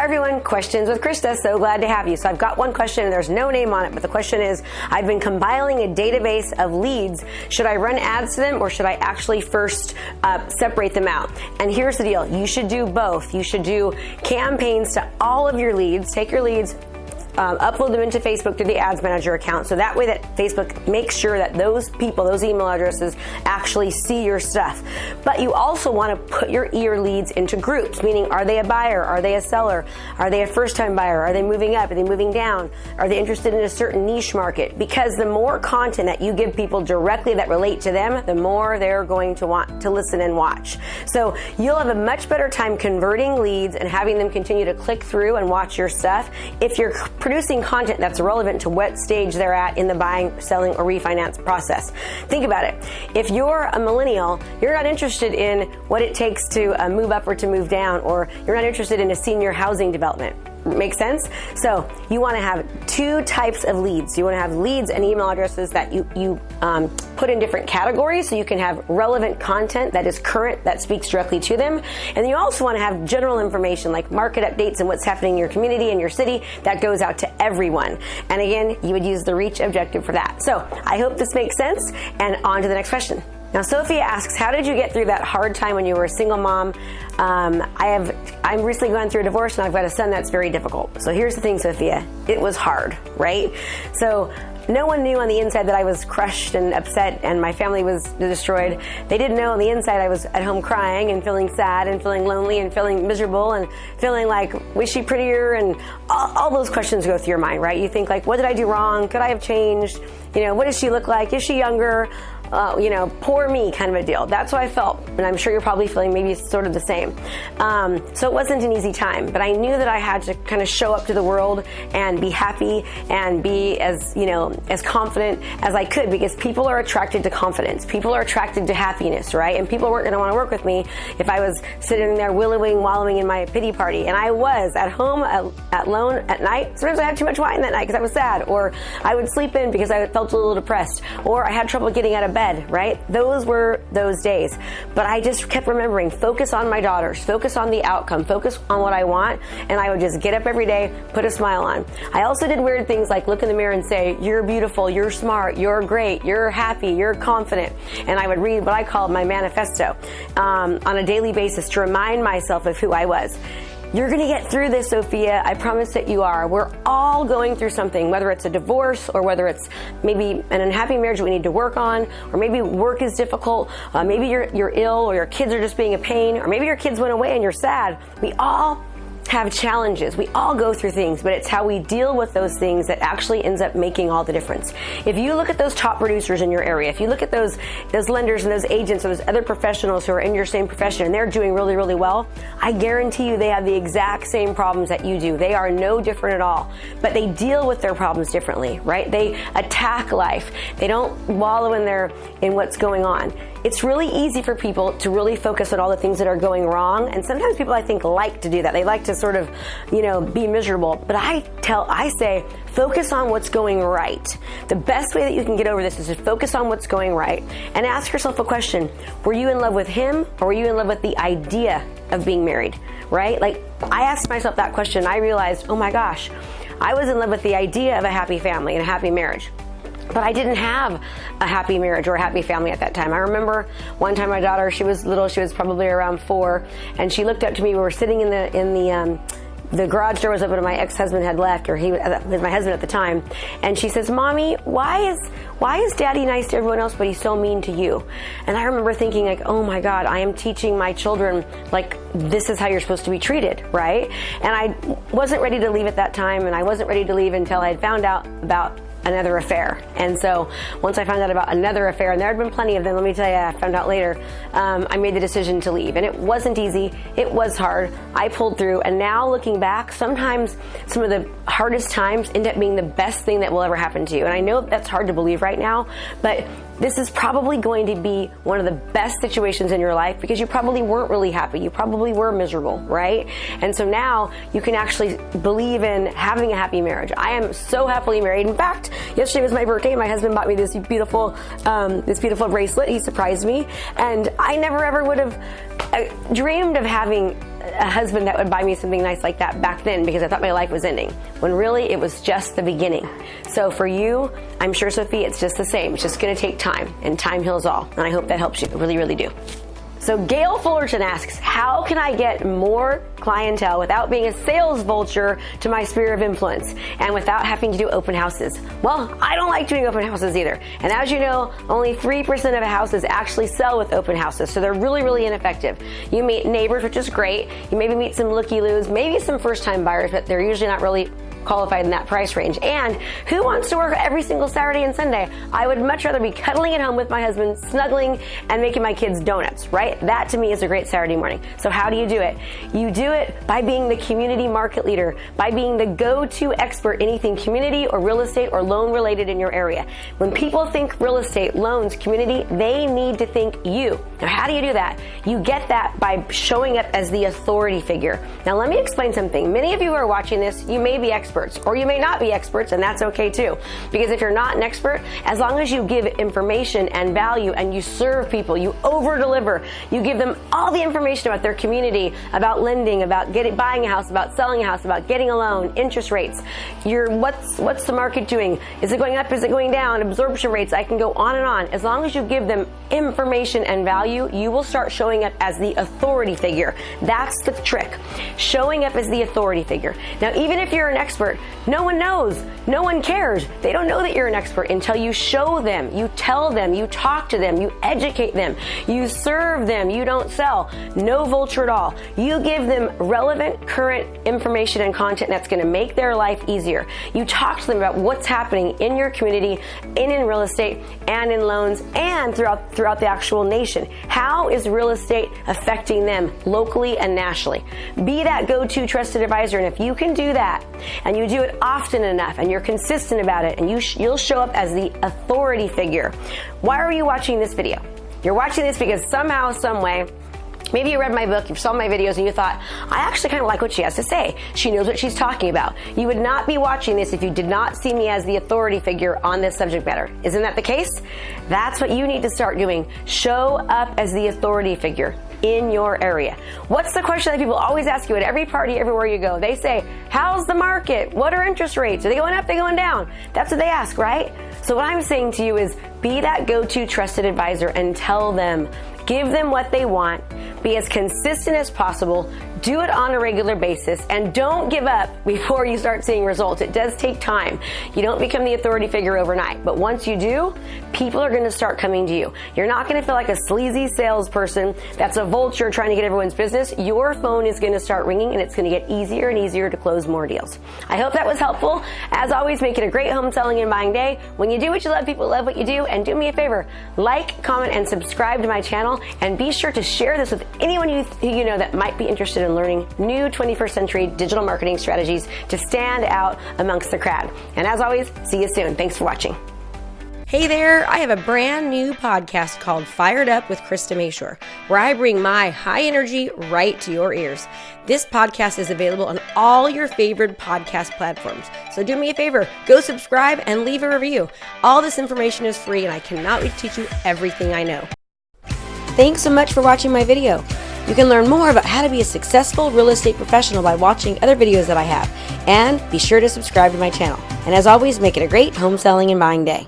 Hi everyone, Questions with Krista. So glad to have you. So I've got one question and there's no name on it, but the question is, I've been compiling a database of leads. Should I run ads to them or should I actually first separate them out? And here's the deal. You should do both. You should do campaigns to all of your leads. Take your leads, upload them into Facebook to the Ads Manager account. So that way that Facebook makes sure that those people, those email addresses actually see your stuff. But you also want to put your leads into groups, meaning are they a buyer? Are they a seller? Are they a first-time buyer? Are they moving up? Are they moving down? Are they interested in a certain niche market? Because the more content that you give people directly that relate to them, the more they're going to want to listen and watch. So you'll have a much better time converting leads and having them continue to click through and watch your stuff if you're producing content that's relevant to what stage they're at in the buying, selling, or refinance process. Think about it. If you're a millennial, you're not interested in what it takes to move up or to move down, or you're not interested in a senior housing development. Make sense? So you want to have two types of leads. You want to have leads and email addresses that you put in different categories so you can have relevant content that is current, that speaks directly to them. And you also want to have general information like market updates and what's happening in your community and your city that goes out to everyone. And again, you would use the reach objective for that. So I hope this makes sense, and on to the next question. Now, Sophia asks, how did you get through that hard time when you were a single mom? I'm recently going through a divorce and I've got a son that's very difficult. So here's the thing, Sophia, it was hard, right? So no one knew on the inside that I was crushed and upset and my family was destroyed. They didn't know on the inside I was at home crying and feeling sad and feeling lonely and feeling miserable and feeling like, was she prettier? And all those questions go through your mind, right? You think like, what did I do wrong? Could I have changed? What does she look like? Is she younger? Poor me kind of a deal. That's what I felt. And I'm sure you're probably feeling maybe sort of the same. So it wasn't an easy time, but I knew that I had to kind of show up to the world and be happy and be as confident as I could, because people are attracted to confidence. People are attracted to happiness, right? And people weren't going to want to work with me if I was sitting there wallowing in my pity party. And I was at home alone at night. Sometimes I had too much wine that night because I was sad, or I would sleep in because I felt a little depressed, or I had trouble getting out of bed. Right? Those were those days. But I just kept remembering, focus on my daughters, focus on the outcome, focus on what I want, and I would just get up every day, put a smile on. I also did weird things like look in the mirror and say, you're beautiful, you're smart, you're great, you're happy, you're confident. And I would read what I called my manifesto on a daily basis to remind myself of who I was. You're going to get through this, Sophia. I promise that you are. We're all going through something, whether it's a divorce or whether it's maybe an unhappy marriage that we need to work on, or maybe work is difficult, maybe you're ill, or your kids are just being a pain, or maybe your kids went away and you're sad. We all have challenges. We all go through things, but it's how we deal with those things that actually ends up making all the difference. If you look at those top producers in your area, if you look at those lenders and those agents or those other professionals who are in your same profession and they're doing really, really well, I guarantee you they have the exact same problems that you do. They are no different at all, but they deal with their problems differently, right? They attack life. They don't wallow in what's going on. It's really easy for people to really focus on all the things that are going wrong. And sometimes people, I think, like to do that. They like to sort of, be miserable. But I say, focus on what's going right. The best way that you can get over this is to focus on what's going right and ask yourself a question. Were you in love with him, or were you in love with the idea of being married, right? Like, I asked myself that question. I realized, oh my gosh, I was in love with the idea of a happy family and a happy marriage. But I didn't have a happy marriage or a happy family at that time. I remember one time my daughter, she was little, she was probably around 4, and she looked up to me. We were sitting in the garage door was open and my ex-husband had left, or he was my husband at the time. And she says, Mommy, why is Daddy nice to everyone else, but he's so mean to you? And I remember thinking like, oh my God, I am teaching my children, like, this is how you're supposed to be treated, right? And I wasn't ready to leave at that time, and I wasn't ready to leave until I had found out about another affair. And so once I found out about another affair, and there had been plenty of them, let me tell you, I found out later, I made the decision to leave. And it wasn't easy. It was hard. I pulled through. And now looking back, sometimes some of the hardest times end up being the best thing that will ever happen to you. And I know that's hard to believe right now, but this is probably going to be one of the best situations in your life, because you probably weren't really happy. You probably were miserable, right? And so now you can actually believe in having a happy marriage. I am so happily married. In fact, yesterday was my birthday. My husband bought me this beautiful bracelet. He surprised me, and I never ever would have dreamed of having a husband that would buy me something nice like that back then because I thought my life was ending, when really it was just the beginning. So for you, I'm sure, Sophie, it's just the same. It's just going to take time, and time heals all. And I hope that helps you. I really, really do. So Gail Fullerton asks, how can I get more clientele without being a sales vulture to my sphere of influence and without having to do open houses? Well, I don't like doing open houses either. And as you know, only 3% of houses actually sell with open houses. So they're really, really ineffective. You meet neighbors, which is great. You maybe meet some looky-loos, maybe some first-time buyers, but they're usually not really qualified in that price range. And who wants to work every single Saturday and Sunday? I would much rather be cuddling at home with my husband, snuggling, and making my kids donuts, right? That to me is a great Saturday morning. So how do you do it? You do it by being the community market leader, by being the go-to expert, anything community or real estate or loan related in your area. When people think real estate, loans, community, they need to think you. Now, how do you do that? You get that by showing up as the authority figure. Now, let me explain something. Many of you who are watching this, you may be experts, or you may not be experts, and that's okay too. Because if you're not an expert, as long as you give information and value and you serve people, you over-deliver, you give them all the information about their community, about lending, about buying a house, about selling a house, about getting a loan, interest rates, what's the market doing? Is it going up? Is it going down? Absorption rates, I can go on and on. As long as you give them information and value, you will start showing up as the authority figure. That's the trick. Showing up as the authority figure. Now, even if you're an expert, no one knows. No one cares. They don't know that you're an expert until you show them, you tell them, you talk to them, you educate them, you serve them, you don't sell. No vulture at all. You give them relevant, current information and content that's going to make their life easier. You talk to them about what's happening in your community, in real estate, and in loans, and throughout the actual nation. How is real estate affecting them locally and nationally? Be that go-to trusted advisor, and if you can do that, and you do it often enough, and you're consistent about it, and you'll show up as the authority figure. Why are you watching this video? You're watching this because somehow, some way, maybe you read my book, you saw my videos, and you thought, I actually kind of like what she has to say. She knows what she's talking about. You would not be watching this if you did not see me as the authority figure on this subject matter. Isn't that the case? That's what you need to start doing. Show up as the authority figure in your area. What's the question that people always ask you at every party, everywhere you go? They say, how's the market? What are interest rates? Are they going up? Are they going down? That's what they ask, right? So what I'm saying to you is be that go-to trusted advisor and tell them, give them what they want, be as consistent as possible, do it on a regular basis, and don't give up before you start seeing results. It does take time. You don't become the authority figure overnight, but once you do, people are going to start coming to you. You're not going to feel like a sleazy salesperson that's a vulture trying to get everyone's business. Your phone is going to start ringing, and it's going to get easier and easier to close more deals. I hope that was helpful. As always, make it a great home selling and buying day. When you do what you love, people love what you do. And do me a favor, like, comment, and subscribe to my channel, and be sure to share this with anyone who you know that might be interested in learning new 21st century digital marketing strategies to stand out amongst the crowd. And as always, see you soon. Thanks for watching. Hey there, I have a brand new podcast called Fired Up with Krista Mashore, where I bring my high energy right to your ears. This podcast is available on all your favorite podcast platforms. So do me a favor, go subscribe and leave a review. All this information is free, and I cannot wait to teach you everything I know. Thanks so much for watching my video. You can learn more about how to be a successful real estate professional by watching other videos that I have. And be sure to subscribe to my channel. And as always, make it a great home selling and buying day.